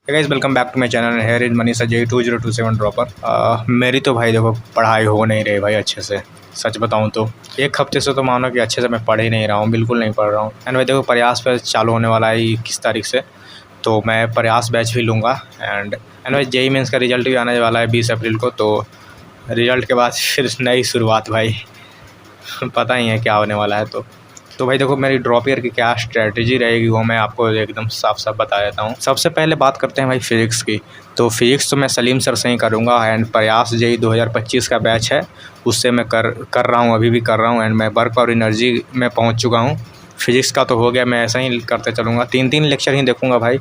Guys welcome back to my channel. Here is Manish Ajay 2027 dropper. मेरी तो भाई देखो पढ़ाई हो नहीं रही भाई अच्छे से। सच बताऊं तो एक हफ्ते से तो मानो कि अच्छे से मैं पढ़ ही नहीं रहा हूँ, बिल्कुल नहीं पढ़ रहा हूँ। एंड भाई देखो प्रयास पे चालू होने वाला है 21 तारीख से, तो मैं प्रयास बैच भी लूँगा। एंड भाई जेई मेंस का रिजल्ट भी आने वाला है 20 अप्रैल को, तो रिजल्ट के बाद फिर नई शुरुआत भाई। पता ही है क्या होने वाला है। तो भाई देखो मेरी ड्रॉप ईयर की क्या स्ट्रेटजी रहेगी वो मैं आपको एकदम साफ साफ बता देता हूँ। सबसे पहले बात करते हैं भाई फिज़िक्स की। तो फिज़िक्स तो मैं सलीम सर से ही करूँगा। एंड प्रयास जेई 2025 का बैच है, उससे मैं कर रहा हूँ, अभी भी कर रहा हूँ। एंड मैं वर्क और एनर्जी में पहुँच चुका हूँ। फिज़िक्स का तो हो गया, मैं ऐसा ही करते चलूँगा। 3 लेक्चर ही देखूँगा भाई।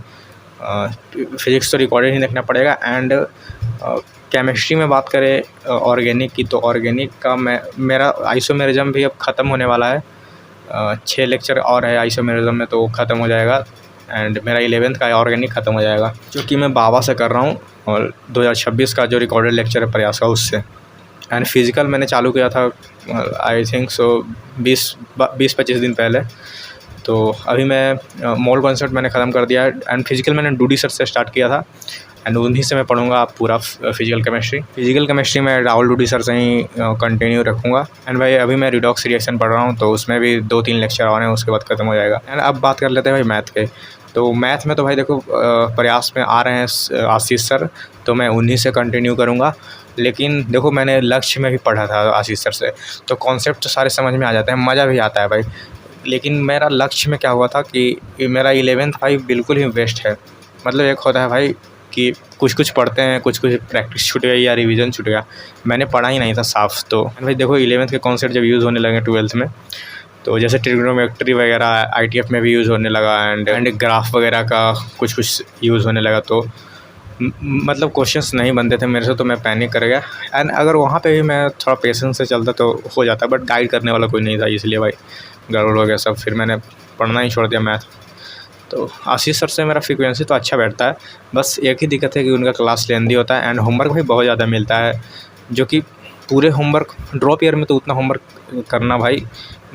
फिज़िक्स तो रिकॉर्डेड ही देखना पड़ेगा। एंड केमिस्ट्री में बात करें ऑर्गेनिक की, तो ऑर्गेनिक का मेरा आइसोमेरिज्म भी अब ख़त्म होने वाला है। 6 लेक्चर और है आइसोमेरिज्म में, तो वो ख़त्म हो जाएगा। एंड मेरा 11th का ऑर्गेनिक ख़त्म हो जाएगा, जो कि मैं बाबा से कर रहा हूँ। और 2026 का जो रिकॉर्डेड लेक्चर है प्रयास का, उससे। एंड फिज़िकल मैंने चालू किया था आई थिंक सो 20-25 दिन पहले। तो अभी मैं मोल कॉन्सेप्ट मैंने ख़त्म कर दिया है। एंड फिज़िकल मैंने डूडी सर से स्टार्ट किया था, एंड उन्हीं से मैं पढ़ूंगा पूरा फिजिकल केमिस्ट्री में राहुल डूडी सर से ही कंटिन्यू रखूँगा। एंड भाई अभी मैं रिडॉक्स रिएक्शन पढ़ रहा हूँ, तो उसमें भी 2-3 लेक्चर और हैं, उसके बाद ख़त्म हो जाएगा। एंड अब बात कर लेते हैं भाई मैथ के। तो मैथ में तो भाई देखो प्रयास में आ रहे हैं आशीष सर, तो मैं उन्हीं से कंटिन्यू करूँगा। लेकिन देखो मैंने लक्ष्य में भी पढ़ा था आशीष सर से, तो कॉन्सेप्ट तो सारे समझ में आ जाते हैं, मज़ा भी आता है भाई। लेकिन मेरा लक्ष्य में क्या हुआ था कि मेरा 11th भाई बिल्कुल ही वेस्ट है। मतलब एक होता है भाई कि कुछ पढ़ते हैं, कुछ प्रैक्टिस छूट गई या रिवीजन छूट गया। मैंने पढ़ा ही नहीं था साफ। तो भाई देखो 11th के कॉन्सेप्ट जब यूज़ होने लगे 12th में, तो जैसे ट्रिग्नोमेट्री वगैरह आईटीएफ में भी यूज़ होने लगा। एंड ग्राफ वगैरह का कुछ यूज़ होने लगा, तो मतलब क्वेश्चंस नहीं बनते थे मेरे से, तो मैं पैनिक कर गया। एंड अगर वहाँ पे भी मैं थोड़ा पेशेंस से चलता तो हो जाता, बट गाइड करने वाला कोई नहीं था, इसलिए भाई गड़बड़ हो गया सब। फिर मैंने पढ़ना ही छोड़ दिया मैथ। तो आशीष सर से मेरा फ्रीक्वेंसी तो अच्छा बैठता है, बस एक ही दिक्कत है कि उनका क्लास लेंदी होता है। एंड होमवर्क भी बहुत ज़्यादा मिलता है, जो कि पूरे होमवर्क ड्रॉप ईयर में तो उतना होमवर्क करना भाई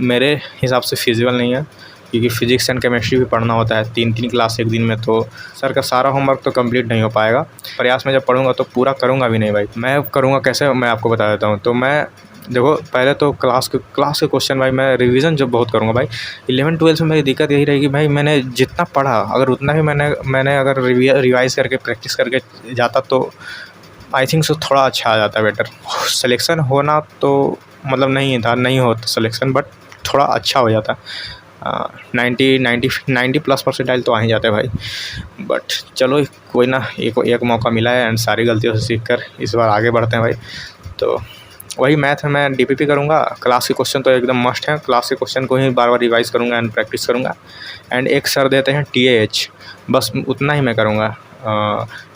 मेरे हिसाब से फिजिबल नहीं है, क्योंकि फिजिक्स एंड केमिस्ट्री भी पढ़ना होता है 3 क्लास एक दिन में। तो सर का सारा होमवर्क तो कंप्लीट नहीं हो पाएगा। प्रयास में जब पढ़ूंगा तो पूरा करूंगा भी नहीं भाई। मैं करूंगा कैसे, मैं आपको बता देता हूँ। तो मैं देखो पहले तो क्लास के क्वेश्चन भाई मैं रिवीजन जब बहुत करूँगा भाई। 11-12 में मेरी दिक्कत यही रहेगी भाई, मैंने जितना पढ़ा अगर उतना ही मैंने अगर रिवाइज़ करके प्रैक्टिस करके जाता, तो आई थिंक सो थोड़ा अच्छा आ जाता बेटर। सिलेक्शन होना तो मतलब नहीं होता सिलेक्शन, बट थोड़ा अच्छा हो जाता। 90 प्लस परसेंटाइल तो आ ही जाते हैं भाई। बट चलो कोई ना, एक मौका मिला है, एंड सारी गलतियों से सीख कर इस बार आगे बढ़ते हैं भाई। तो वही मैथ में मैं डीपीपी करूँगा। क्लास के क्वेश्चन तो एकदम मस्ट है, क्लास के क्वेश्चन को ही बार बार रिवाइज़ करूँगा एंड प्रैक्टिस करूँगा। एंड एक सर देते हैं टीएएच, बस उतना ही मैं करूँगा।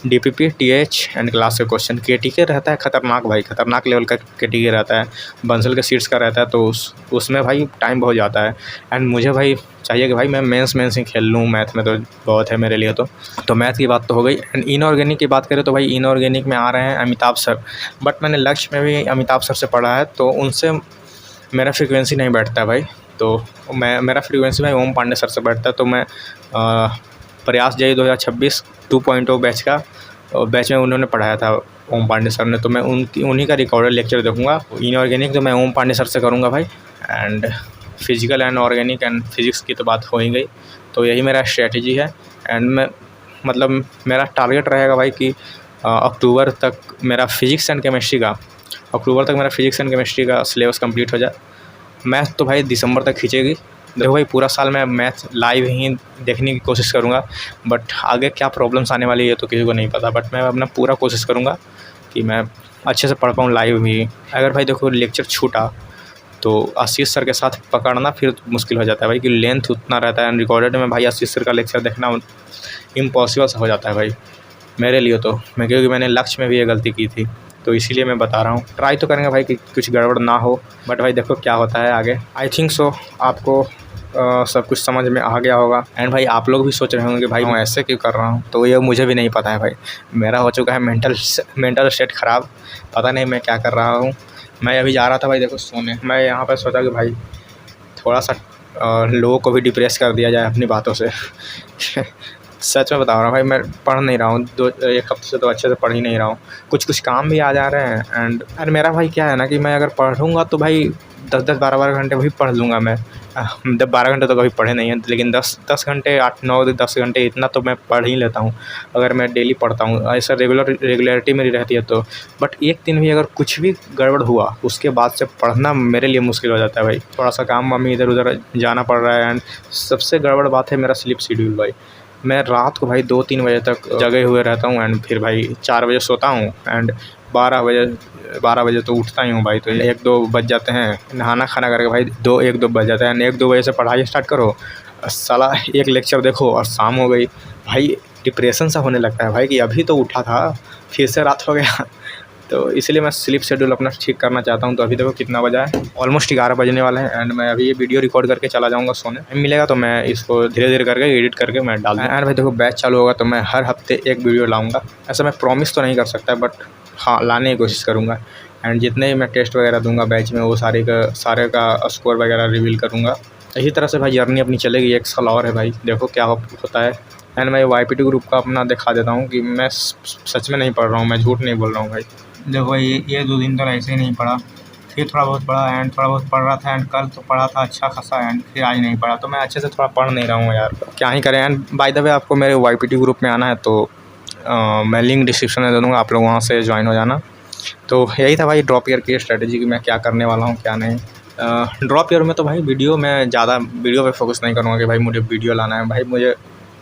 डीपीपी टीएएच एंड क्लास के क्वेश्चन। केटीके रहता है खतरनाक भाई, खतरनाक लेवल का केटीके रहता है। बंसल के सीट्स का रहता है, तो उसमें भाई टाइम बहुत जाता है। एंड मुझे भाई चाहिए कि भाई मैं मेंस ही खेल लूँ, मैथ में तो बहुत है मेरे लिए। तो मैथ की बात तो हो गई। एंड इनऑर्गेनिक की बात करें तो भाई इनऑर्गेनिक में आ रहे हैं अमिताभ सर, बट मैंने लक्ष्य में भी अमिताभ सर से पढ़ा है, तो उनसे मेरा फ्रीक्वेंसी नहीं बैठता है भाई। तो मेरा फ्रीक्वेंसी भाई ओम पांडे सर से बैठता है। तो मैं प्रयास जेई 2026 2.0 बैच में उन्होंने पढ़ाया था ओम पांडे सर ने, तो मैं उन्हीं का रिकॉर्डेड लेक्चर देखूँगा। इनऑर्गेनिक तो मैं ओम पांडे सर से करूँगा भाई। And physical and organic and physics की तो बात हो ही गई, तो यही मेरा स्ट्रेटजी है। एंड मैं मतलब मेरा टारगेट रहेगा भाई कि अक्टूबर तक मेरा फिज़िक्स एंड केमिस्ट्री का सिलेबस कंप्लीट हो जाए। मैथ तो भाई दिसंबर तक खींचेगी। देखो भाई पूरा साल मैं मैथ लाइव ही देखने की कोशिश करूँगा, बट आगे क्या प्रॉब्लम्स आने वाली है तो किसी को नहीं पता। बट मैं अपना पूरा कोशिश करूँगा कि मैं अच्छे से पढ़ पाऊँ लाइव ही। अगर भाई देखो लेक्चर छूटा तो आशीष सर के साथ पकड़ना फिर मुश्किल हो जाता है भाई, कि लेंथ उतना रहता है। रिकॉर्डेड में भाई आशीष सर का लेक्चर देखना इम्पॉसिबल सा हो जाता है भाई मेरे लिए। तो क्योंकि मैंने लक्ष्य में भी ये गलती की थी, तो इसीलिए मैं बता रहा हूँ। ट्राई तो करेंगे भाई कि कुछ गड़बड़ ना हो, बट भाई देखो क्या होता है आगे। आई थिंक सो आपको सब कुछ समझ में आ गया होगा। एंड भाई आप लोग भी सोच रहे होंगे कि भाई मैं ऐसे क्यों कर रहा हूँ, तो ये मुझे भी नहीं पता है भाई। मेरा हो चुका है मेंटल स्टेट ख़राब, पता नहीं मैं क्या कर रहा हूँ। मैं अभी जा रहा था भाई देखो सोने, मैं यहाँ पर सोचा कि भाई थोड़ा सा लोगों को भी डिप्रेस कर दिया जाए अपनी बातों से। सच में बता रहा हूँ भाई, मैं पढ़ नहीं रहा हूँ, 1 हफ्ते से तो अच्छे से पढ़ ही नहीं रहा हूँ। कुछ काम भी आ जा रहे हैं एंड मेरा भाई क्या है ना कि मैं अगर पढ़ूँगा तो भाई 10-10 12-12 घंटे वही पढ़ लूँगा मैं। 12 घंटे तो कभी पढ़े नहीं हैं, लेकिन 10 घंटे 8-9 10 घंटे इतना तो मैं पढ़ ही लेता हूँ, अगर मैं डेली पढ़ता हूँ, ऐसा रेगुलरिटी मेरी रहती है तो। बट एक दिन भी अगर कुछ भी गड़बड़ हुआ, उसके बाद से पढ़ना मेरे लिए मुश्किल हो जाता है भाई। थोड़ा-सा काम वाम में इधर-उधर जाना पड़ रहा है एंड सबसे गड़बड़ बात है मेरा स्लीप शेड्यूल भाई। मैं रात को भाई 2-3 बजे तक जगे हुए रहता हूँ एंड फिर भाई 4 बजे सोता हूँ एंड 12 बजे तो उठता ही हूँ भाई। तो 1-2 बज जाते हैं, नहाना खाना करके भाई 1-2 बज जाते हैं एंड 1-2 बजे से पढ़ाई स्टार्ट करो, साला एक लेक्चर देखो और शाम हो गई। भाई डिप्रेशन सा होने लगता है भाई कि अभी तो उठा था, फिर से रात हो गया। तो इसलिए मैं स्लीप शेड्यूल अपना ठीक करना चाहता हूँ। तो अभी देखो कितना बजा है, ऑलमोस्ट 11 बजने वाले हैं एंड मैं अभी ये वीडियो रिकॉर्ड करके चला जाऊँगा सोने। टाइम मिलेगा तो मैं इसको धीरे-धीरे करके एडिट करके मैं डाल दूँगा। एंड भाई देखो बैच चालू होगा तो मैं हर हफ्ते एक वीडियो लाऊँगा। ऐसा मैं प्रॉमिस तो नहीं कर सकता बट हाँ, लाने की कोशिश करूँगा एंड जितने भी मैं टेस्ट वगैरह दूँगा बैच में वो सारे का स्कोर वगैरह रिवील करूँगा। इसी तरह से भाई जर्नी अपनी चलेगी, 1 साल और है भाई, देखो क्या होता है। एंड मैं YPT ग्रुप का अपना दिखा देता हूँ कि मैं सच में नहीं पढ़ रहा हूँ, मैं झूठ नहीं बोल रहा हूँ भाई। देखो भाई ये 2 दिन तो ऐसे ही नहीं पढ़ा, फिर थोड़ा बहुत पढ़ा एंड थोड़ा बहुत पढ़ रहा था एंड कल तो पढ़ा था अच्छा खासा एंड फिर आज नहीं पढ़ा, तो मैं अच्छे से थोड़ा पढ़ नहीं रहा हूँ यार, क्या ही करें। एंड बाय द वे आपको मेरे YPT ग्रुप में आना है तो मैं लिंक डिस्क्रिप्शन में दे दूँगा, आप लोग वहाँ से ज्वाइन हो जाना। तो यही था भाई ड्रॉप ईयर की स्ट्रैटेजी कि मैं क्या करने वाला हूँ क्या नहीं। ड्रॉप ईयर में तो भाई वीडियो में ज़्यादा वीडियो पे फोकस नहीं करूँगा कि भाई मुझे वीडियो लाना है, भाई मुझे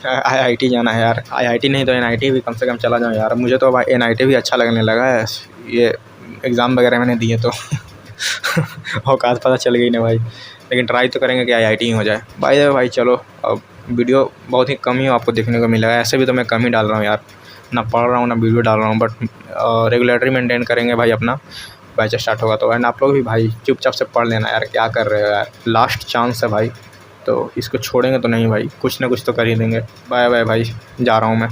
IIT जाना है यार। IIT नहीं तो NIT भी कम से कम चला जाऊँ यार, मुझे तो भाई NIT भी अच्छा लगने लगा है, ये एग्ज़ाम वगैरह मैंने दिए तो औकात पता चल गई ना भाई। लेकिन ट्राई तो करेंगे कि IIT ही हो जाए। बाय द वे भाई चलो, अब वीडियो बहुत ही कम ही आपको देखने को मिलेगा, ऐसे भी तो मैं कम ही डाल रहा हूँ यार, ना पढ़ रहा हूँ ना वीडियो डाल रहा हूँ। बट रेगुलेटरी मेंटेन करेंगे भाई अपना, बैच स्टार्ट होगा तो। एंड आप लोग भी भाई चुपचाप से पढ़ लेना यार, क्या कर रहे हो यार, लास्ट चांस है भाई, तो इसको छोड़ेंगे तो नहीं भाई, कुछ ना कुछ तो कर ही देंगे। बाय बाय भाई, जा रहा हूँ मैं।